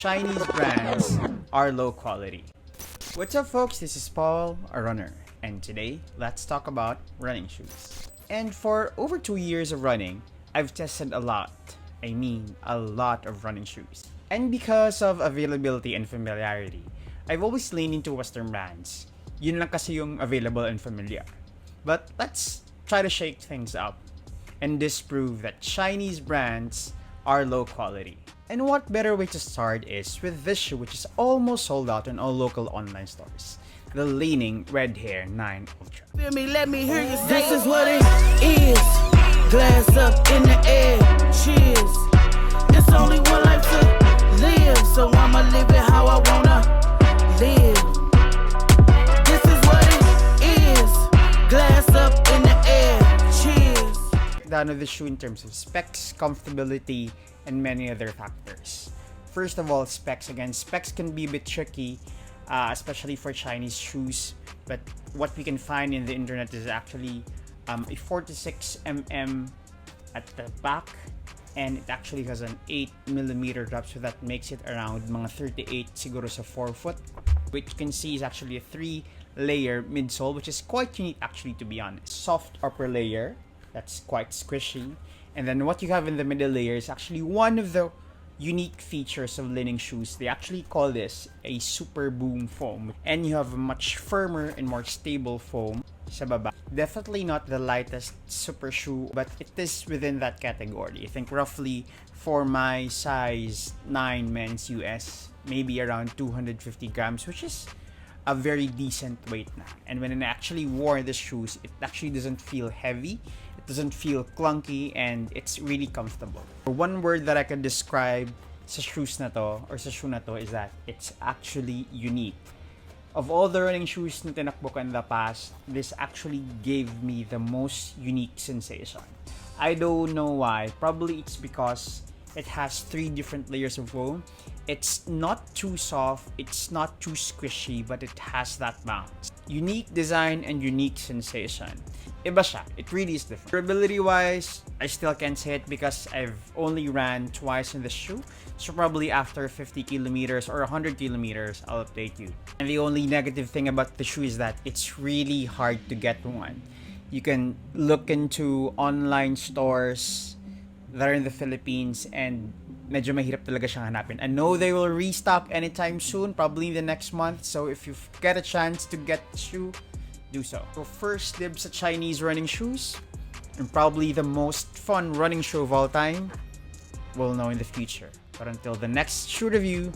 Chinese brands are low quality. What's up folks, this is Paul, a runner, and today let's talk about running shoes. And for over 2 years of running, I've tested a lot of running shoes. And because of availability and familiarity, I've always leaned into Western brands. Yun lang kasi yung available and familiar. But let's try to shake things up and disprove that Chinese brands are low quality. And what better way to start is with this shoe, which is almost sold out in all local online stores. The Li-Ning Red Hare 9 Ultra. Feel me, let me hear you say this is what it is. Glass up in the air, cheers. It's only one life to live, so I'ma live it how I wanna live. This is what it is. Glass up in the air, cheers. Down of the shoe in terms of specs, comfortability, and many other factors. First of all, specs. Again, specs can be a bit tricky, especially for Chinese shoes. But what we can find in the internet is actually a 46mm at the back, and it actually has an 8mm drop, so that makes it around mga 38 siguro sa 4 foot. Which you can see is actually a 3-layer midsole, which is quite unique actually, to be honest. Soft upper layer that's quite squishy, and then what you have in the middle layer is actually one of the unique features of Li-Ning shoes. They actually call this a super boom foam, and you have a much firmer and more stable foam sa baba. Definitely not the lightest super shoe, but it is within that category. I think roughly for my size 9 men's US, maybe around 250 grams, which is a very decent weight na. And when I actually wore the shoes, it actually doesn't feel heavy, it doesn't feel clunky, and it's really comfortable. One word that I could describe sa shoes na to, or sa shoe na to, is that it's actually unique. Of all the running shoes na tinakbo ko in the past, this actually gave me the most unique sensation. I don't know why. Probably it's because it has 3 different layers of foam. It's not too soft, it's not too squishy, but it has that bounce. Unique design and unique sensation. Iba siya. It really is different. Durability wise, I still can't say it because I've only ran twice in the shoe. So probably after 50 kilometers or 100 kilometers, I'll update you. And the only negative thing about the shoe is that it's really hard to get one. You can look into online stores that are in the Philippines, and medyo mahirap talaga siyang hanapin. I know they will restock anytime soon, probably in the next month. So if you get a chance to get the shoe, do so. So first dibs sa Chinese running shoes, and probably the most fun running shoe of all time, we'll know in the future. But until the next shoe review,